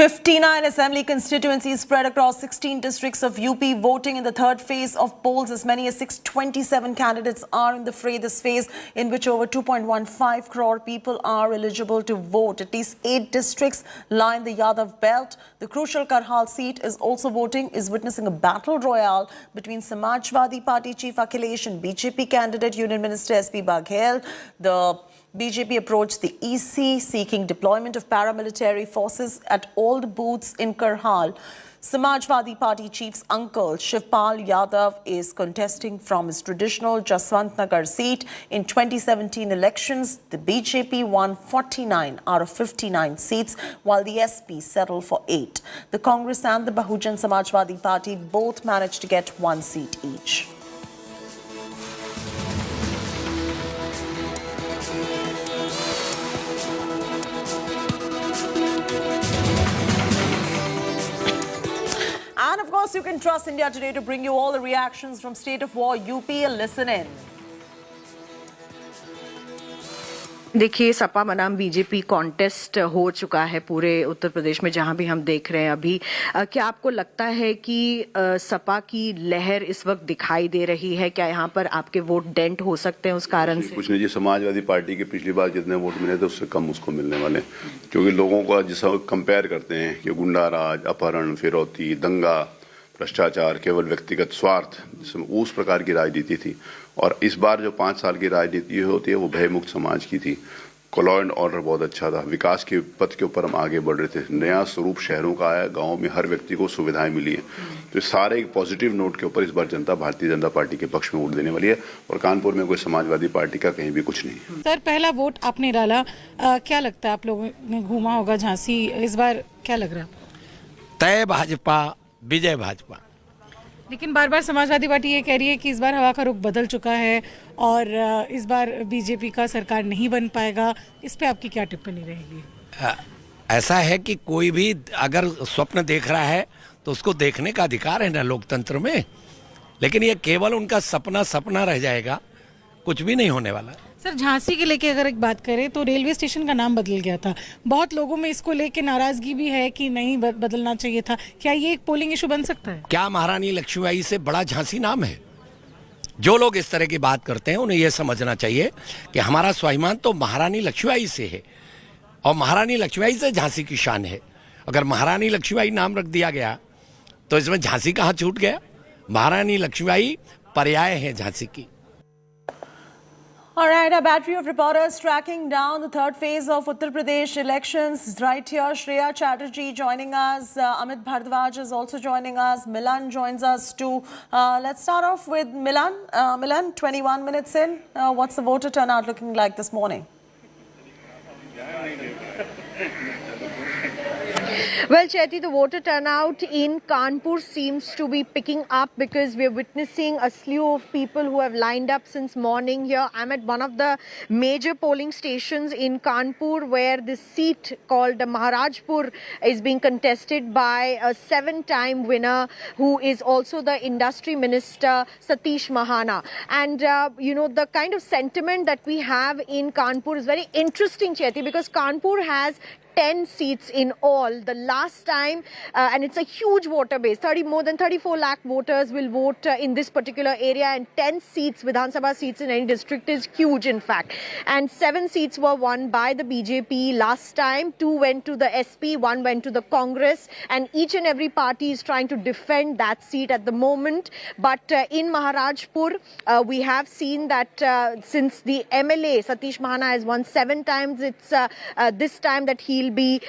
59 assembly constituencies spread across 16 districts of UP voting in the third phase of polls. As many as 627 candidates are in the fray this phase, in which over 2.15 crore people are eligible to vote. At least 8 districts lie in the Yadav belt. The crucial Karhal seat is also witnessing a battle royale between Samajwadi Party chief Akhilesh and BJP candidate Union Minister SP Baghel. The BJP approached the EC seeking deployment of paramilitary forces at all the booths in Karhal. Samajwadi Party chief's uncle Shivpal Yadav is contesting from his traditional Nagar seat. In 2017 elections, the BJP won 49 out of 59 seats, while the SP settled for 8. The Congress and the Bahujan Samaj Party both managed to get 1 seat each. And of course, you can trust India Today to bring you all the reactions from State of War UP. Listen in. देखिए, सपा बनाम BJP contest हो चुका है पूरे उत्तर प्रदेश में, जहां भी हम देख रहे हैं अभी। क्या आपको लगता है कि सपा की लहर इस वक्त दिखाई दे रही है? क्या यहां पर आपके वोट डेंट हो सकते हैं उस कारण से? कुछ नहीं जी, समाजवादी पार्टी के पिछली बार जितने वोट मिले थे उससे कम उसको मिलने वाले, क्योंकि लोगों का जिससे कंपेयर करते हैं कि गुंडा राज, अपहरण, फिरौती, दंगा, भ्रष्टाचार, केवल व्यक्तिगत स्वार्थ, जिसमें उस प्रकार की राजनीति थी। और इस बार जो 5 साल की राजनीति होती है वो भयमुक्त समाज की थी। लॉ एंड ऑर्डर बहुत अच्छा था, विकास के पथ के ऊपर हम आगे बढ़ रहे थे, नया स्वरूप शहरों का आया, गाँव में हर व्यक्ति को सुविधाएं मिली है। तो सारे एक पॉजिटिव नोट के ऊपर इस बार जनता भारतीय जनता पार्टी के पक्ष में वोट देने वाली है, और कानपुर में कोई समाजवादी पार्टी का कहीं भी कुछ नहीं है। सर, पहला वोट आपने डाला, क्या लगता है, आप लोगों ने घूमा होगा झांसी, इस बार क्या लग रहा है? तय भाजपा, विजय भाजपा। लेकिन बार बार समाजवादी पार्टी ये कह रही है कि इस बार हवा का रुख बदल चुका है और इस बार बीजेपी का सरकार नहीं बन पाएगा। इस पे आपकी क्या टिप्पणी रहेगी? ऐसा है कि कोई भी अगर स्वप्न देख रहा है तो उसको देखने का अधिकार है ना लोकतंत्र में, लेकिन ये केवल उनका सपना रह जाएगा, कुछ भी नहीं होने वाला। सर, झांसी के लेके अगर एक बात करें तो रेलवे स्टेशन का नाम बदल गया था, बहुत लोगों में इसको लेके नाराजगी भी है कि नहीं बदलना चाहिए था। क्या ये एक पोलिंग इशू बन सकता है? क्या महारानी लक्ष्मीबाई से बड़ा झांसी नाम है? जो लोग इस तरह की बात करते हैं उन्हें यह समझना चाहिए कि हमारा स्वाभिमान तो महारानी लक्ष्मीबाई से है, और महारानी लक्ष्मीबाई से झांसी की शान है। अगर महारानी लक्ष्मीबाई नाम रख दिया गया तो इसमें झांसी कहाँ छूट गया? महारानी लक्ष्मीबाई पर्याय है झांसी की। All right, a battery of reporters tracking down the third phase of Uttar Pradesh elections. Right here, Shreya Chatterjee joining us. Amit Bhardwaj is also joining us. Milan joins us too. Let's start off with Milan. Milan, 21 minutes in. What's the voter turnout looking like this morning? Well, Chaiti, the voter turnout in Kanpur seems to be picking up because we're witnessing a slew of people who have lined up since morning here. I'm at one of the major polling stations in Kanpur where this seat called Maharajpur is being contested by a 7-time winner who is also the industry minister, Satish Mahana. And, you know, the kind of sentiment that we have in Kanpur is very interesting, Chaiti, because Kanpur has 10 seats in all. The last time, and it's a huge voter base, more than 34 lakh voters will vote in this particular area, and 10 seats, Vidhan Sabha seats in any district is huge in fact. And 7 seats were won by the BJP last time, 2 went to the SP, 1 went to the Congress, and each and every party is trying to defend that seat at the moment. But in Maharajpur, we have seen that since the MLA, Satish Mahana, has won 7 times, it's this time that he'll be,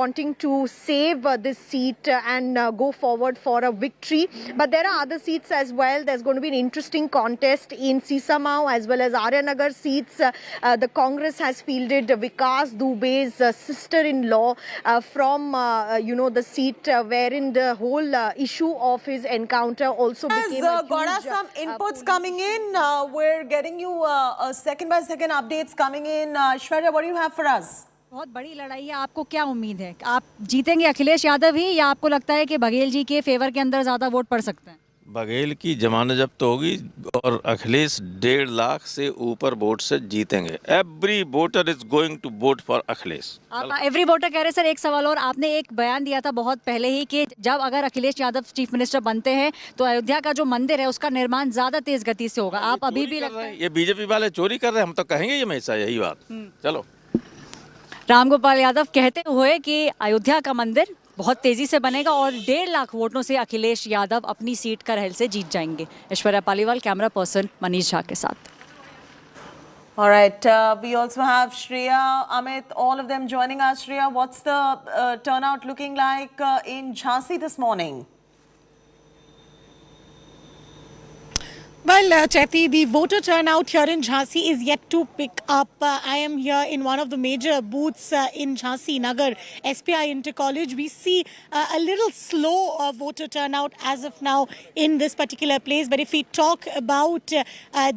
wanting to save this seat and go forward for a victory. But there are other seats as well. There's going to be an interesting contest in Sisamau as well as Auraiya Nagar seats. The Congress has fielded Vikas Dubey's sister-in-law from, the seat wherein the whole issue of his encounter also became a huge... Got some inputs coming in. We're getting you second-by-second updates coming in. Shwarya, what do you have for us? बहुत बड़ी लड़ाई है, आपको क्या उम्मीद है? आप जीतेंगे अखिलेश यादव ही, या आपको लगता है कि बघेल जी के फेवर के अंदर ज़्यादा वोट पड़ सकते हैं? बघेल की जमानत जब्त होगी और अखिलेश 1.5 लाख से ऊपर वोट से जीतेंगे। Every voter is going to vote for Akhilesh. आप एवरी वोटर कह रहे सर। एक सवाल और, आपने एक बयान दिया था बहुत पहले ही कि जब अगर अखिलेश यादव चीफ मिनिस्टर बनते हैं तो अयोध्या का जो मंदिर है उसका निर्माण ज्यादा तेज गति से होगा। आप अभी भी लगता है ये बीजेपी वाले चोरी कर रहे हैं, हम तो कहेंगे ये हमेशा यही बात। चलो, रामगोपाल यादव कहते हुए कि अयोध्या का मंदिर बहुत तेजी से बनेगा और 1.5 लाख वोटों से अखिलेश यादव अपनी सीट करहल से जीत जाएंगे। ऐश्वर्या पालीवाल, कैमरा पर्सन मनीष झा के साथ। All right, we also have Shreya, Amit, all of them joining us. Shreya, what's the turnout looking like in Jhansi this morning? Well, Chaiti, the voter turnout here in Jhansi is yet to pick up. I am here in one of the major booths in Jhansi Nagar, SPI Inter College. We see a little slow voter turnout as of now in this particular place. But if we talk about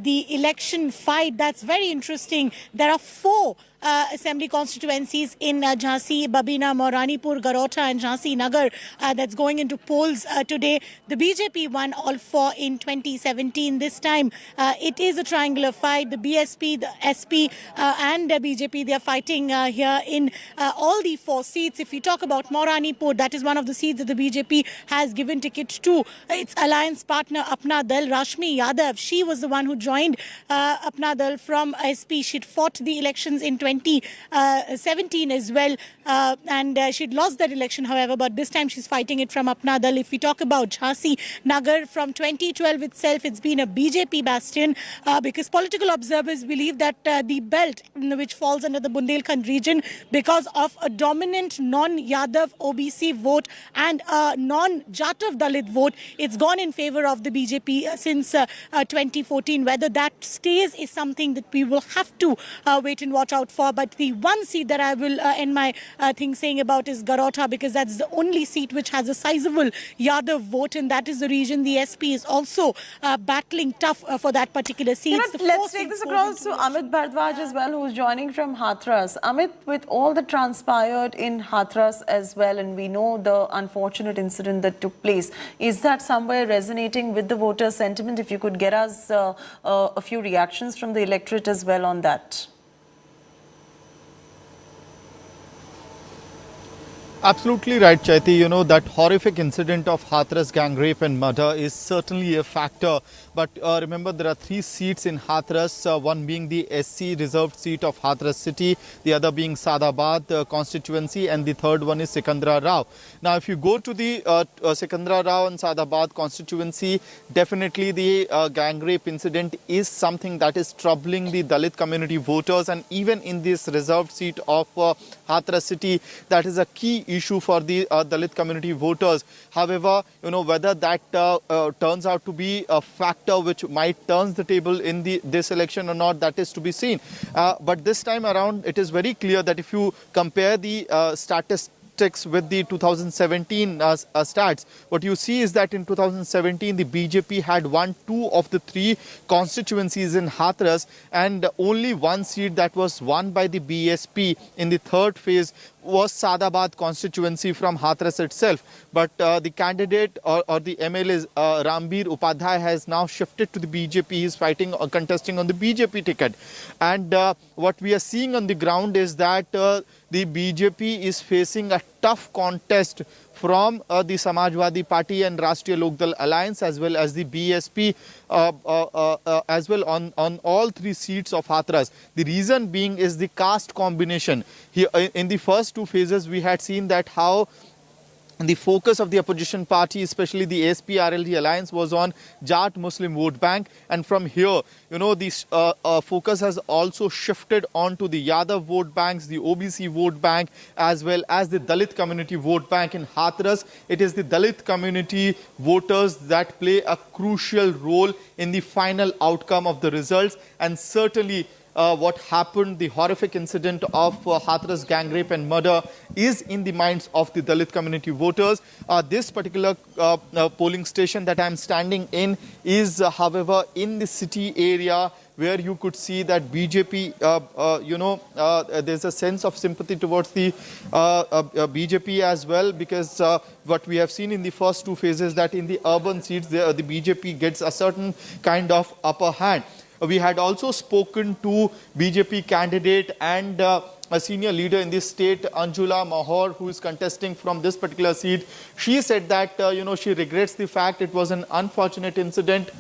the election fight, that's very interesting. There are 4 assembly constituencies in Jhansi, Babina, Moranipur, Garota and Jhansi Nagar that's going into polls today. The BJP won all 4 in 2017. This time it is a triangular fight. The BSP, the SP and the BJP, they are fighting here in all the 4 seats. If we talk about Moranipur, that is one of the seats that the BJP has given ticket to its alliance partner Apna Dal, Rashmi Yadav. She was the one who joined Apna Dal from SP. She'd fought the elections in 2017 as well, and she'd lost that election, however, but this time she's fighting it from Apna Dal. If we talk about Jhansi Nagar, from 2012 itself, it's been a BJP bastion because political observers believe that the belt, which falls under the Bundelkhand region, because of a dominant non-Yadav OBC vote and a non-Jatav Dalit vote, it's gone in favor of the BJP since 2014. Whether that stays is something that we will have to wait and watch out for. But the one seat that I will end my thing saying about is Garota, because that's the only seat which has a sizable Yadav vote, and that is the region the SP is also battling tough for that particular seat. Let's take this across to Amit Bhardwaj as well, who's joining from Hathras. Amit, with all that transpired in Hathras as well, and we know the unfortunate incident that took place, is that somewhere resonating with the voter sentiment? If you could get us a few reactions from the electorate as well on that. Absolutely right, Chaiti. You know, that horrific incident of Hathras gang rape and murder is certainly a factor. But remember, there are 3 seats in Hathras, one being the SC reserved seat of Hathras city, the other being Sadabad constituency, and the third one is Sikandra Rao. Now, if you go to the Sikandra Rao and Sadabad constituency, definitely the gang rape incident is something that is troubling the Dalit community voters, and even in this reserved seat of Hathras city, that is a key issue for the Dalit community voters. However, you know, whether that turns out to be a factor which might turn the table in this election or not, that is to be seen. But this time around, it is very clear that if you compare the statistics with the 2017 stats, what you see is that in 2017 the BJP had won 2 of the 3 constituencies in Hathras, and only 1 seat that was won by the BSP in the 3rd phase was Sadabad constituency from Hathras itself. But the candidate or the MLA Rambir Upadhyay has now shifted to the BJP. He is fighting or contesting on the BJP ticket. And what we are seeing on the ground is that the BJP is facing a tough contest from the Samajwadi Party and Rashtriya Lokdal Alliance, as well as the BSP, as well on all 3 seats of Hathras. The reason being is the caste combination. Here, in the first 2 phases, we had seen that how the focus of the opposition party, especially the ASP-RLD alliance, was on Jat Muslim vote bank, and from here, you know, this focus has also shifted on to the Yadav vote banks, the OBC vote bank, as well as the Dalit community vote bank in Hathras. It is the Dalit community voters that play a crucial role in the final outcome of the results, and certainly what happened, the horrific incident of Hathras gang rape and murder, is in the minds of the Dalit community voters. This particular polling station that I am standing in is, however, in the city area where you could see that BJP, there's a sense of sympathy towards the BJP as well, because what we have seen in the first two phases, that in the urban seats, the BJP gets a certain kind of upper hand. We had also spoken to BJP candidate and a senior leader in this state, Anjula Mahor, who is contesting from this particular seat. She said that, she regrets the fact it was an unfortunate incident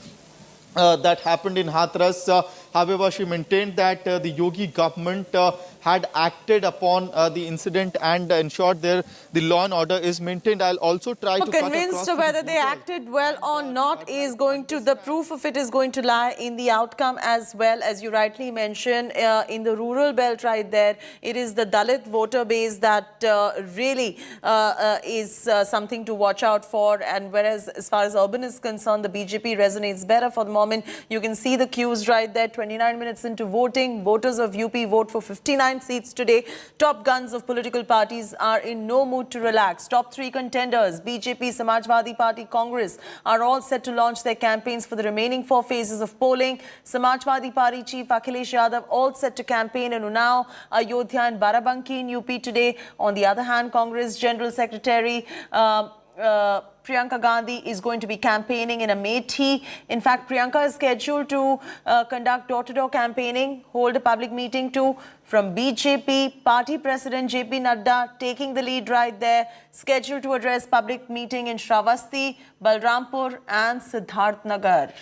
that happened in Hathras. However, she maintained that the Yogi government had acted upon the incident and ensured the law and order is maintained. I'll also try to convinced of whether they acted well or not is going to, the proof of it is going to lie in the outcome as well. As you rightly mentioned, in the rural belt right there, it is the Dalit voter base that really is something to watch out for. And whereas as far as urban is concerned, the BJP resonates better for the moment. You can see the queues right there, 29 minutes into voting. Voters of UP vote for 59 seats today. Top guns of political parties are in no mood to relax. Top three contenders, BJP, Samajwadi Party, Congress, are all set to launch their campaigns for the remaining 4 phases of polling. Samajwadi Party Chief Akhilesh Yadav all set to campaign in Unnao, Ayodhya and Barabanki in UP today. On the other hand, Congress General Secretary Priyanka Gandhi is going to be campaigning in Amethi. In fact, Priyanka is scheduled to conduct door-to-door campaigning, hold a public meeting too. From BJP, Party President JP Nadda taking the lead right there, scheduled to address public meeting in Shravasti, Balrampur and Siddharth Nagar.